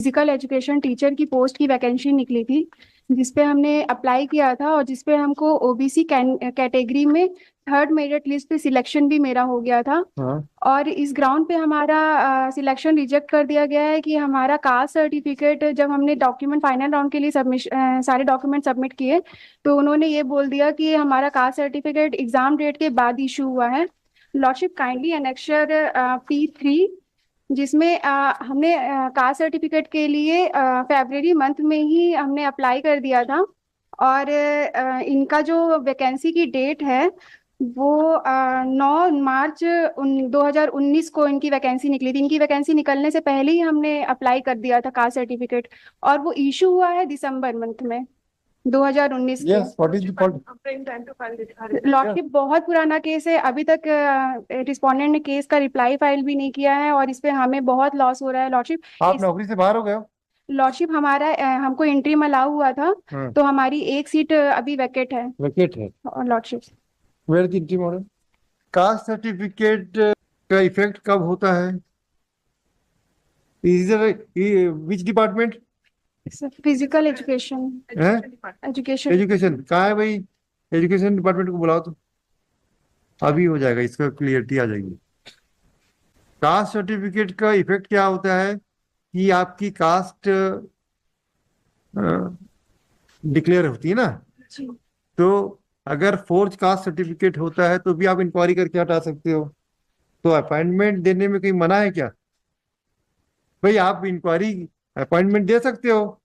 Physical education teacher की post की vacancy निकली थी, जिसपे हमने अप्लाई किया था और जिसपे हमको ओबीसी कैटेगरी में थर्ड मेरिट लिस्ट पे सिलेक्शन भी मेरा हो गया था। हाँ। और इस ग्राउंड पे हमारा सिलेक्शन रिजेक्ट कर दिया गया है कि हमारा कास्ट सर्टिफिकेट, जब हमने डॉक्यूमेंट फाइनल राउंड के लिए सारे डॉक्यूमेंट सबमिट किए, तो उन्होंने ये बोल दिया कि हमारा कास्ट सर्टिफिकेट एग्जाम डेट के बाद इशू हुआ है। लॉर्डशिप काइंडली एनेक्चर P3, जिसमें हमने कास्ट सर्टिफिकेट के लिए फरवरी मंथ में ही हमने अप्लाई कर दिया था। और इनका जो वैकेंसी की डेट है वो 9 मार्च 2019 को इनकी वैकेंसी निकली थी। इनकी वैकेंसी निकलने से पहले ही हमने अप्लाई कर दिया था कास्ट सर्टिफिकेट, और वो इशू हुआ है दिसंबर मंथ में 2019 के। Yes, what is the fault? Lordship बहुत पुराना केस है, अभी तक रिस्पोंडेंट ने केस का रिप्लाई फाइल भी नहीं किया है, और इस पे हमें बहुत लॉस हो रहा है लॉर्डशिप। आप इस नौकरी से बाहर हो गए हो? लॉर्डशिप हमारा हमको इंट्रीम अलाउ हुआ था, हाँ। तो हमारी एक सीट अभी वैकेट है विकेट है। Lordship. Where is entry model? Caste certificate का इफेक्ट कब होता है? Is which department physical education. है? एजुकेशन। एजुकेशन कहाँ है भाई? एजुकेशन डिपार्टमेंट को बुलाओ तो अभी हो जाएगा, इसका क्लियरिटी आ जाएगी। कास्ट सर्टिफिकेट का इफेक्ट क्या होता है कि आपकी कास्ट डिक्लेयर होती है ना, तो अगर फोर्ज कास्ट सर्टिफिकेट होता है तो भी आप इंक्वायरी करके हटा सकते हो। तो अपॉइंटमेंट देने में कोई मना है क्या? भाई आप इंक्वायरी अपॉइंटमेंट दे सकते हो।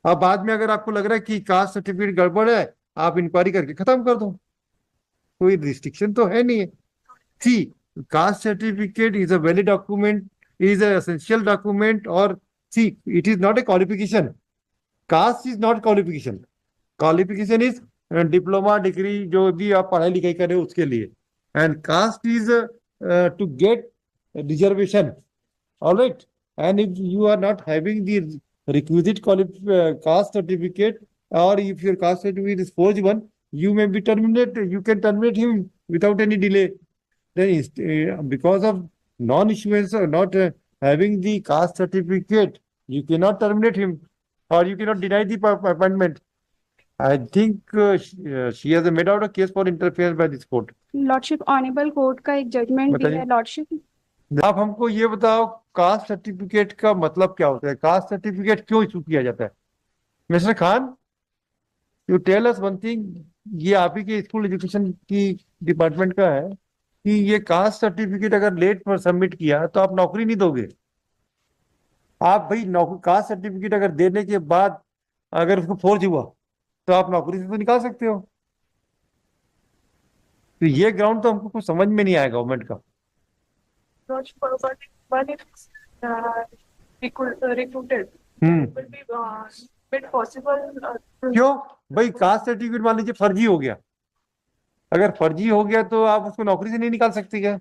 अब बाद में अगर आपको लग रहा है कि कास्ट सर्टिफिकेट गड़बड़ है, आप इंक्वायरी करके खत्म कर दो, कोई रिस्ट्रिक्शन तो है नहीं है। See, caste certificate is a valid document, is a essential document, और see, it is not a qualification. Caste is not qualification. Qualification is diploma degree, जो भी आप पढ़ाई लिखाई कर रहे हो उसके लिए। And caste is to get reservation, all right. And if you are not having the requisite caste certificate, or if your caste certificate is forged one, you may be terminated. You can terminate him without any delay. Then because of non-issuance or not having the caste certificate, you cannot terminate him, or you cannot deny the appointment. I think she has made out a case for interference by this court. Lordship honourable court का एक judgement भी बताइए। है lordship. आप हमको ये बताओ, cast certificate का मतलब क्या होता है? कास्ट सर्टिफिकेट क्यों इशू किया जाता है? Mister Khan, you tell us one thing. ये आप ही के स्कूल एजुकेशन की डिपार्टमेंट का है कि ये कास्ट सर्टिफिकेट अगर लेट पर सबमिट किया तो आप नौकरी नहीं दोगे। आप भाई नौकरी, कास्ट सर्टिफिकेट अगर देने के बाद अगर उसको फोर्ज हुआ तो आप नौकरी से तो निकाल सकते हो। तो ये ग्राउंड तो हमको कुछ समझ में नहीं आया गवर्नमेंट का। क्यों भाई? कास्ट सर्टिफिकेट मान लीजिए फर्जी हो गया, अगर फर्जी हो गया तो आप उसको नौकरी से नहीं निकाल सकते क्या?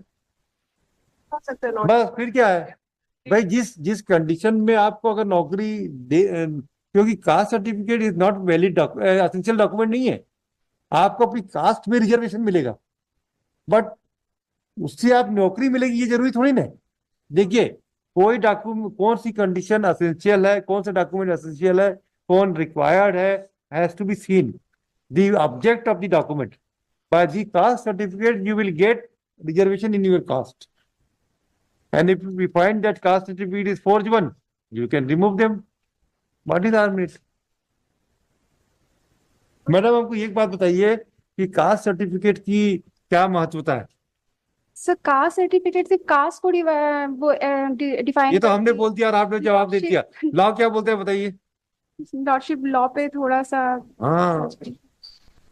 बस फिर क्या है भाई? जिस जिस कंडीशन में आपको अगर नौकरी दे, क्योंकि cast certificate is not valid essential document नहीं है। आपको अपनी कास्ट में रिजर्वेशन मिलेगा, बट उससे आप नौकरी मिलेगी ये जरूरी थोड़ी ना है। देखिए, कोई डॉक्यूमेंट, कौन सी कंडीशन एसेंशियल है, कौन सा डॉक्यूमेंट एसेंशियल है, कौन रिक्वायर्ड है, has to be seen the object of the document. By the caste certificate you will get reservation in your caste, and if we find that caste certificate is forged one, you can remove them. What is our merit? Madam हमको एक बात बताइए कि caste certificate की क्या महत्वता है? Sir caste certificate सिर्फ कास्ट को डिफाइन ये तो हमने बोल दिया और आपने जवाब दे दिया। लॉ क्या बोलते हैं बताइए? लॉर्डशिप लॉ पे थोड़ा सा। हाँ।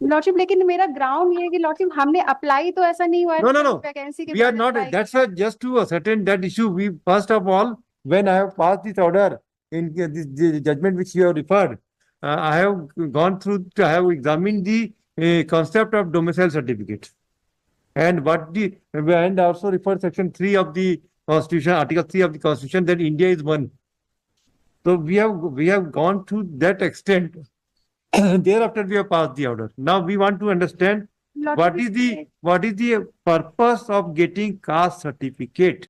लॉर्डशिप, लेकिन मेरा ग्राउंड ये है कि लॉर्डशिप हमने अप्लाई तो ऐसा नहीं हुआ है No, no, no. वैकेंसी के We are बाद not. apply That's किया। just to ascertain that issue. We first of all, when I have passed this order in this judgment which you have referred, I have gone through. I have examined the concept of domicile certificate, and and also referred section 3 of the Constitution, Article 3 of the Constitution, that India is one. So we have gone to that extent. Thereafter, we have passed the order. Now we want to understand what is the purpose of getting caste certificate.